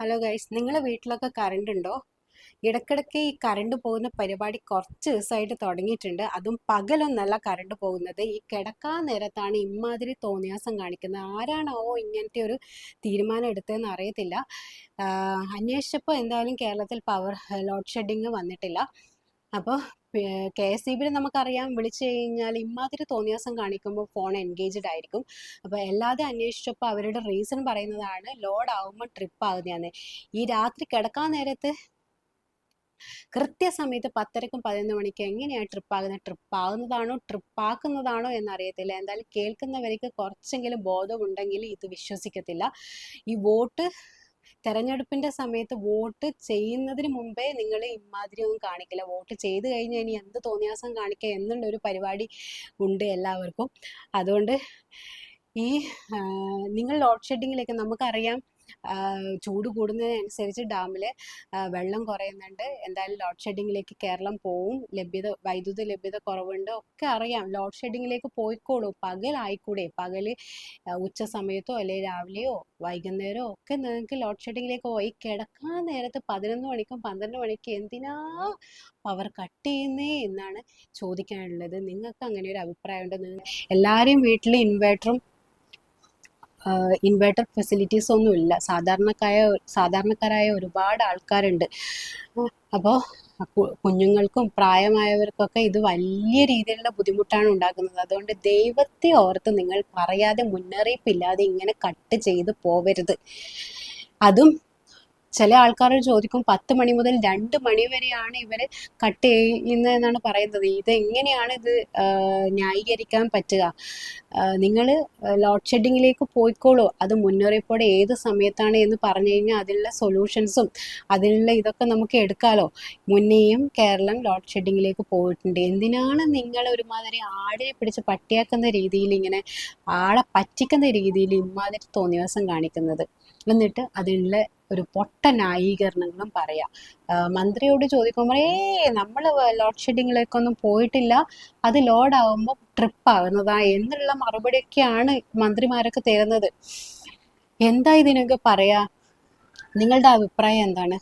Hello guys, നിങ്ങളെ വീട്ടിലൊക്കെ current ഉണ്ടോ? ഇടയ്ക്കിടയ്ക്ക് ഈ കറണ്ട് പോകുന്ന പരിപാടി കുറച്ച് ദിവസമായിട്ട് തുടങ്ങിയിട്ടുണ്ട്. അതും പകലൊന്നല്ല കറണ്ട് പോകുന്നത്, ഈ കിടക്കാൻ നേരത്താണ് ഇമാതിരി തോന്നിയാസം കാണിക്കുന്നത്. ആരാണാവോ ഇങ്ങനത്തെ ഒരു തീരുമാനം എടുത്തതെന്ന് അറിയത്തില്ല. അന്വേഷിച്ചപ്പോൾ എന്തായാലും കേരളത്തിൽ പവർ ലോഡ് ഷെഡിങ് വന്നിട്ടില്ല. അപ്പോൾ KSEBിൽ നമുക്കറിയാം, വിളിച്ചു കഴിഞ്ഞാൽ ഇമാതിരി തോന്നിയാസം കാണിക്കുമ്പോൾ ഫോൺ എൻഗേജ്ഡ് ആയിരിക്കും. അപ്പോൾ എല്ലാതെ അന്വേഷിച്ചപ്പോൾ അവരുടെ റീസൺ പറയുന്നതാണ് ലോഡ് ആകുമ്പോൾ ട്രിപ്പ് ആകുന്നതാണ്. ഈ രാത്രി കിടക്കാൻ നേരത്ത് കൃത്യസമയത്ത് 10:30ക്കും 11 മണിക്കും എങ്ങനെയാണ് ട്രിപ്പ് ആകുന്നത്? ട്രിപ്പ് ആകുന്നതാണോ ട്രിപ്പാക്കുന്നതാണോ എന്നറിയത്തില്ല. എന്തായാലും കേൾക്കുന്നവർക്ക് കുറച്ചെങ്കിലും ബോധമുണ്ടെങ്കിൽ ഇത് വിശ്വസിക്കത്തില്ല. ഈ തെരഞ്ഞെടുപ്പിന്റെ സമയത്ത് വോട്ട് ചെയ്യുന്നതിന് മുമ്പേ നിങ്ങൾ ഇമാതിരി ഒന്നും കാണിക്കില്ല. വോട്ട് ചെയ്ത് കഴിഞ്ഞാൽ ഇനി എന്ത് തോന്നിയാസം കാണിക്കുക എന്നുള്ളൊരു പരിപാടി ഉണ്ട് എല്ലാവർക്കും. അതുകൊണ്ട് ഈ നിങ്ങൾ ലോഡ് ഷെഡിങ്ങിലേക്ക്, നമുക്കറിയാം ചൂട് കൂടുന്നതിനനുസരിച്ച് ഡാമിൽ വെള്ളം കുറയുന്നുണ്ട്. എന്തായാലും ലോഡ് ഷെഡിങ്ങിലേക്ക് കേരളം പോവും. വൈദ്യുത ലഭ്യത കുറവുണ്ട്, ഒക്കെ അറിയാം. ലോഡ് ഷെഡിങ്ങിലേക്ക് പോയിക്കോളൂ. പകലായിക്കൂടെ? പകല് ഉച്ച സമയത്തോ അല്ലെങ്കിൽ രാവിലെയോ വൈകുന്നേരമോ ഒക്കെ നിങ്ങൾക്ക് ലോഡ് ഷെഡിങ്ങിലേക്ക് പോയി. കിടക്കാൻ നേരത്ത് 11 മണിക്കും 12 മണിക്കും എന്തിനാ പവർ കട്ട് ചെയ്യുന്നേ എന്നാണ് ചോദിക്കാനുള്ളത്. നിങ്ങൾക്ക് അങ്ങനെ ഒരു അഭിപ്രായം ഉണ്ടോ? എല്ലാവരെയും വീട്ടിൽ ഇൻവേർട്ടർ ഫെസിലിറ്റീസ് ഒന്നും ഇല്ല. സാധാരണക്കാരായ ഒരുപാട് ആൾക്കാരുണ്ട്. അപ്പോൾ കുഞ്ഞുങ്ങൾക്കും പ്രായമായവർക്കൊക്കെ ഇത് വലിയ രീതിയിലുള്ള ബുദ്ധിമുട്ടാണ് ഉണ്ടാക്കുന്നത്. അതുകൊണ്ട് ദൈവത്തെ ഓർത്ത് നിങ്ങൾ പറയാതെ, മുന്നറിയിപ്പില്ലാതെ ഇങ്ങനെ കട്ട് ചെയ്ത് പോവരുത്. അതും ചില ആൾക്കാർ ചോദിക്കും, 10 മണി മുതൽ 2 മണി വരെയാണ് ഇവര് കട്ട് ചെയ്യുന്നതെന്നാണ് പറയുന്നത്. ഇതെങ്ങനെയാണ് ഇത് ന്യായീകരിക്കാൻ പറ്റുക? നിങ്ങൾ ലോഡ് ഷെഡിങ്ങിലേക്ക് പോയിക്കോളൂ. അത് മുന്നറിയിപ്പോടെ ഏത് സമയത്താണ് എന്ന് പറഞ്ഞു കഴിഞ്ഞാൽ അതിനുള്ള സൊല്യൂഷൻസും അതിനുള്ള ഇതൊക്കെ നമുക്ക് എടുക്കാമല്ലോ. മുന്നേയും കേരളം ലോഡ് ഷെഡിങ്ങിലേക്ക് പോയിട്ടുണ്ട്. എന്തിനാണ് നിങ്ങൾ ഒരുമാതിരി ആടിനെ പിടിച്ച് പട്ടിയാക്കുന്ന രീതിയിൽ, ഇങ്ങനെ ആളെ പറ്റിക്കുന്ന രീതിയിൽ ഇമാതിരി തോന്നിവാസം കാണിക്കുന്നത്? എന്നിട്ട് അതിനുള്ള ഒരു പൊട്ട ന്യായീകരണങ്ങളും പറയാം. മന്ത്രിയോട് ചോദിക്കുമ്പോൾ നമ്മൾ ലോഡ് ഷെഡിങ്ങിലേക്കൊന്നും പോയിട്ടില്ല, അത് ലോഡാവുമ്പോൾ ട്രിപ്പ് ആകുന്നതാ എന്നുള്ള മറുപടിയൊക്കെയാണ് മന്ത്രിമാരൊക്കെ തരുന്നത്. എന്താ ഇതിനൊക്കെ പറയാ? നിങ്ങളുടെ അഭിപ്രായം എന്താണ്?